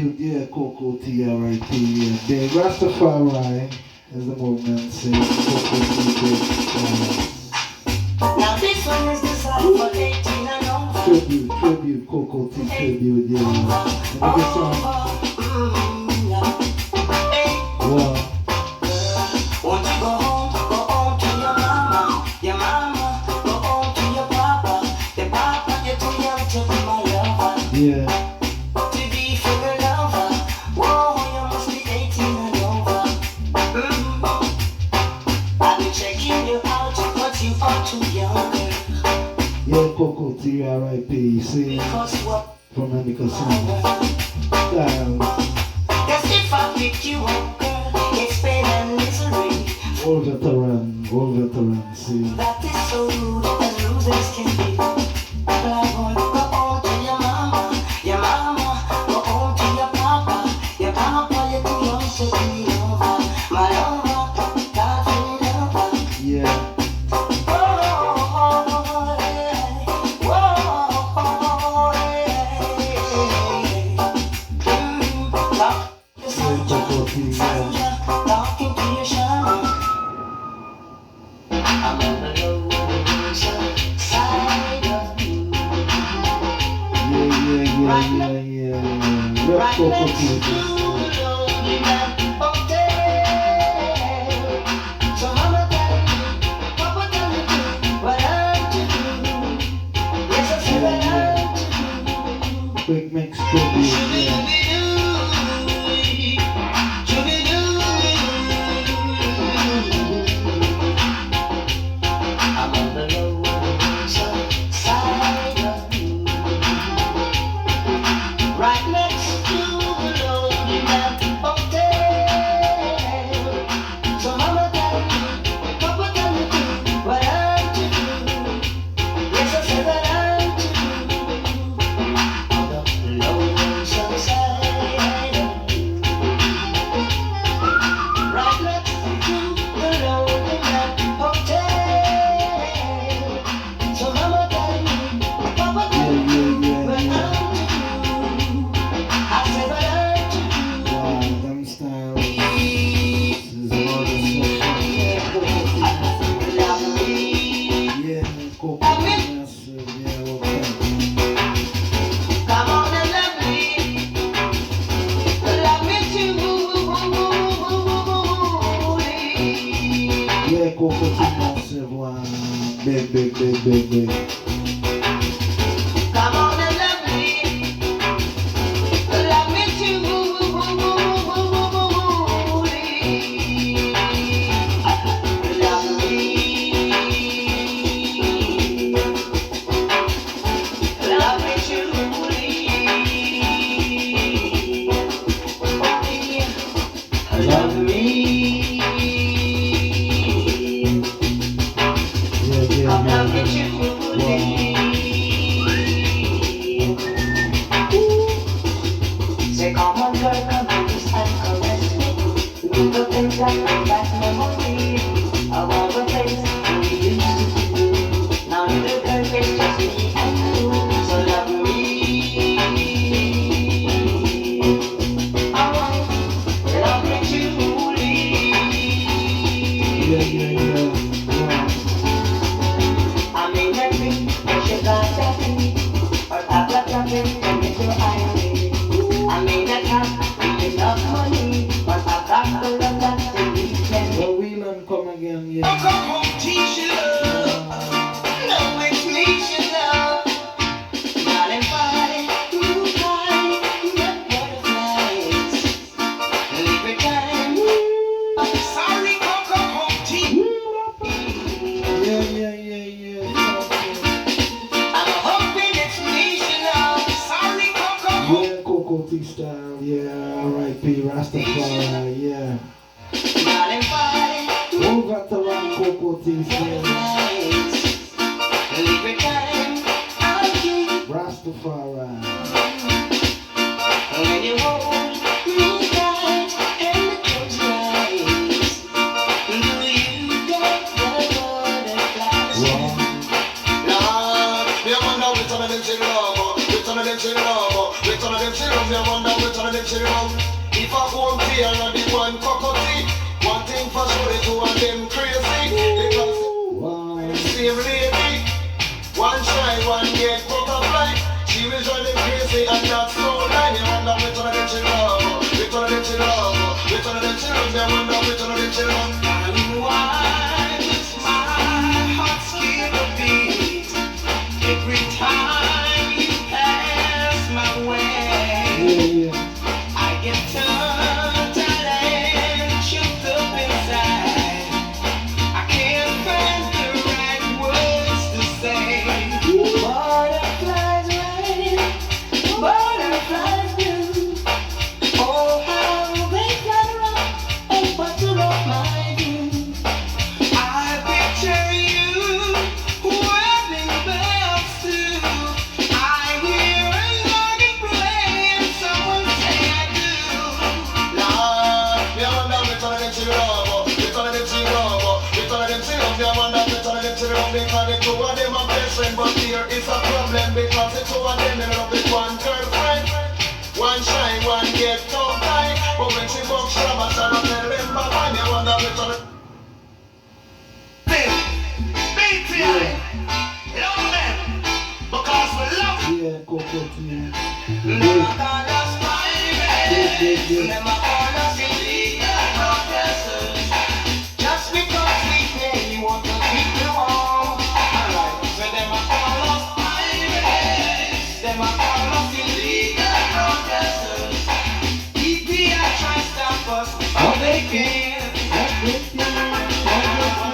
tribute, yeah, Coco TRIP, yeah. The Rastafari, as the movement says, Coco TRIP. Now this one is designed for 18 and over. Tribute, Coco T tribute, yeah. Let me get some. Wow. Won't you go home to your mama, go home to your papa, you're too young to be my lover. Yeah. To be for the lover, whoa, you must be 18 and over. I've been checking you out, but you are too young, girl. Yeah, Coco TRIP, see? From Indika Style. Cause if I pick you up, girl, it's pain and misery. All veteran, see? That is so rude, as rude as can be. Like, go home to your mama, go home to your papa, you're too young to be over. My lover, God for lover. Yeah. Talking to your shadow. I'm on the low side of you. Yeah. Right next to the lonely man hotel. So mama tell me, papa tell me what I'm to do. Yes, I said what I'm to do. Quick mix tribute, yeah. Right next to the lonely man hotel. So mama tell me, papa tell me what I'm to do. Yes, I said what I'm to do. On the lonesome side of you. Right next to the lonely man hotel. So mama tell me, papa tell me what I'm to do. Coco massive one. Big. Come on and love me. Love me too. Love me. Love me truly. Love me. Love me truly. Say, come on, girl, come and kiss and caress me. Do the things that bring back memory of all the things we used to do. Now, little girl, it's just me and you. So love me. Love me truly. Yeah. I mean nothing, but you got nothing. Or I've got nothing, and it's your irony. I may not have enough money, but I've got the love that they need. Well, we'll come again, yeah. I'll come home, teach you love. No explanation, love. Not in fine, moonlight, not butterflies. Leave it time. I'm sorry, Coco, home, teach you. Yeah. I'm hoping it's explanation, love. Sorry, Coco, home. Yeah, Coco T style, yeah, R.I.P. Rastafari, yeah. Not in fine. Over to run Coco T style. Rastafari. When you hold me tight and close your eyes, do you get the butterflies? Lord, you wonder which one of them she love, which one of them she love, which one of them she love, you wonder which one of them she same lady. One shy, one get butterfly. She was running crazy and that's no lie. You wonder which one of them she love, which one of them she love, which one of them she love. You wonder which one of them she love. And why does my heart skip a beat every time you pass my way? I get turned and choked up inside. I can't find the right words to say. Butterflies rain, butterflies blue. Oh, how they flutter up and butter up my view. I picture you wedding bells too. I hear an organ play and someone say I do. Lord, me wonder which one of them she love, which one of them she love, which one of them she love. Me wonder which one of them she love because the two of them are best friends. But here is a problem because the two of them love with one girlfriend. One shine, one get tongue tied. But when she walks shabba shabba, tell them bye-bye. Me wonder which one of them. BTI, love them because we love them. Yeah, Coco, yeah. Never call us pirates, never call us illegal protesters. Just because we play, want to keep you warm. Alright, so never call us pirates, never call us illegal protesters. EPI try to stop us, how they can.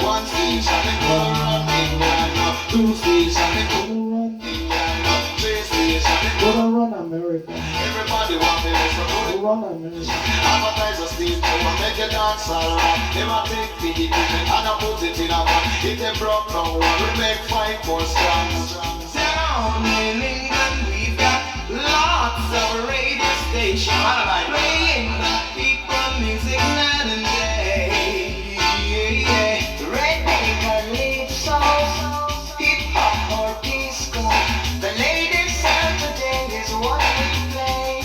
One station they go run England, two station they go England, three station they go. Gonna run America. Everybody want to listen to Go it. run America. Advertisers steal to make you dance all right. They might take the equipment and I put it in a van. If they broke down one, we make 5 more strong. Down in England we've got lots of radio stations playing people music night and day. Reggae or calypso, hip hop or disco. The latest Saturday is what we play.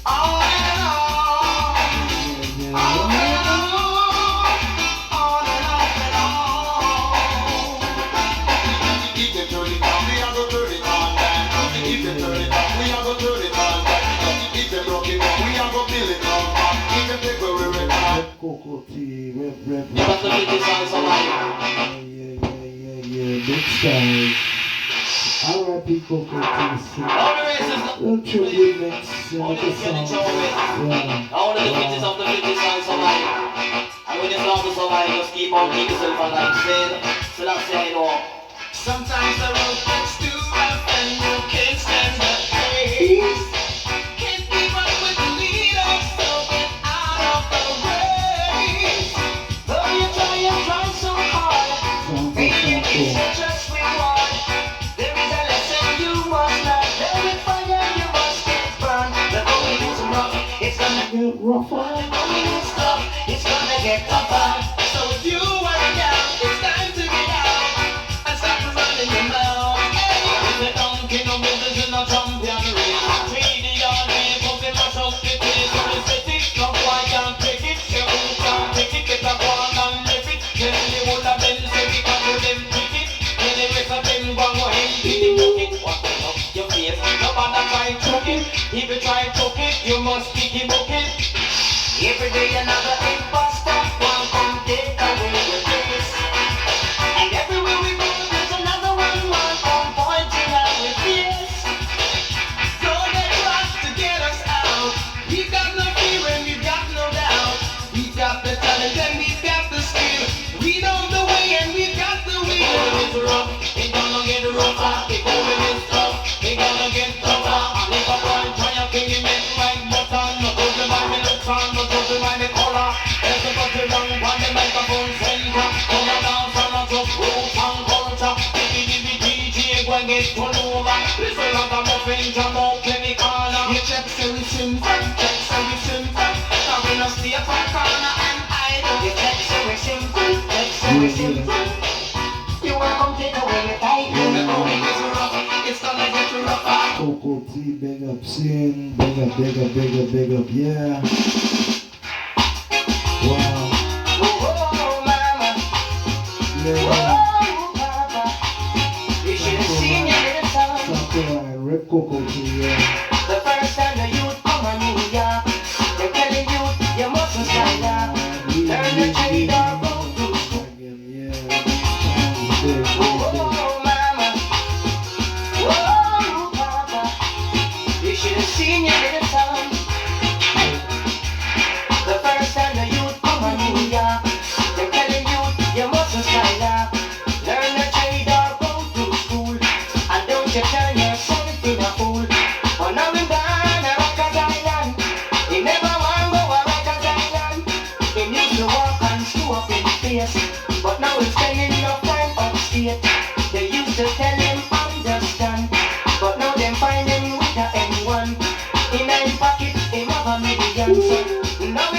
On and on, on and on and on. If they turn it on, we are going to turn it on back. If they turn it on, we are going to turn it on back. If they broke it down, we are going to build it on back. If they take where we record. Coco, rep. That's the biggest song somebody. Yeah, big style. R.I.P. Coco, All the races, little tribute mix, all the the songs. Yeah. all the bitches of the 50 songs somebody. And when you love the somebody, just keep on keep yourself alive. So that's how you know. Sometimes the road gets too rough and you can't stand the pace. Can't keep up with the leader, so get out of the race. Though you try so hard, maybe it's just reward. There is a lesson you must learn. There is fire you must get burned. The going is rough, it's gonna Get rougher. the going is tough, it's gonna get tougher. So if you wanna down, it's time to get out and stop running your mouth. Hey, if you don't get no business in a champion race, treat the yard way, put them a shout the place. So we set it, no boy can't take it. You can't take it, get a ball and left it. Then the whole of them say we can do them trick it. Then the rest of them go ahead, hit it, tuck it. What the fuck, your face, nobody try to choke it. If you try to choke it, you must pick it, book it. Every day another imposter, one come take away your place. And everywhere we go, there's another one come pointing out with face. Don't get lost to get us out. We've got no fear and we've got no doubt. We've got the talent and we've got the skill. We know the way and we've got the will. It's rough, it's gonna get rougher. It's going is tough, it's gonna get tougher. And if a boy try to kill him, it's like butter. No good to buy me looks on, no good to buy me color. Everybody run on the microphone center. Come on down from a just roots and culture. DJ go and get run over. Listen like a muffin jam out any corner. You check so we simple, check so we simple. Now we no stay for corner and idle. You check so we simple, check so we simple. You wanna come take away the title. The going is rough, it's gonna get rougher. Coco T, big up, sin, big up, yeah. Wow. Oh, mama. Yeah. Oh, mama. Oh, papa. You should have seen your little son. The first time the youth come on New York, they're telling you you mustn't sign up. Learn a trade or go to school, and don't you turn yourself in a fool. For now him gone a Rikers Island, he never want go a Rikers Island. He used to walk and screw up in face, but now he's spending enough time upstate. They used to tell him understand, but now them find him with a M1. In his pocket him have a million, so now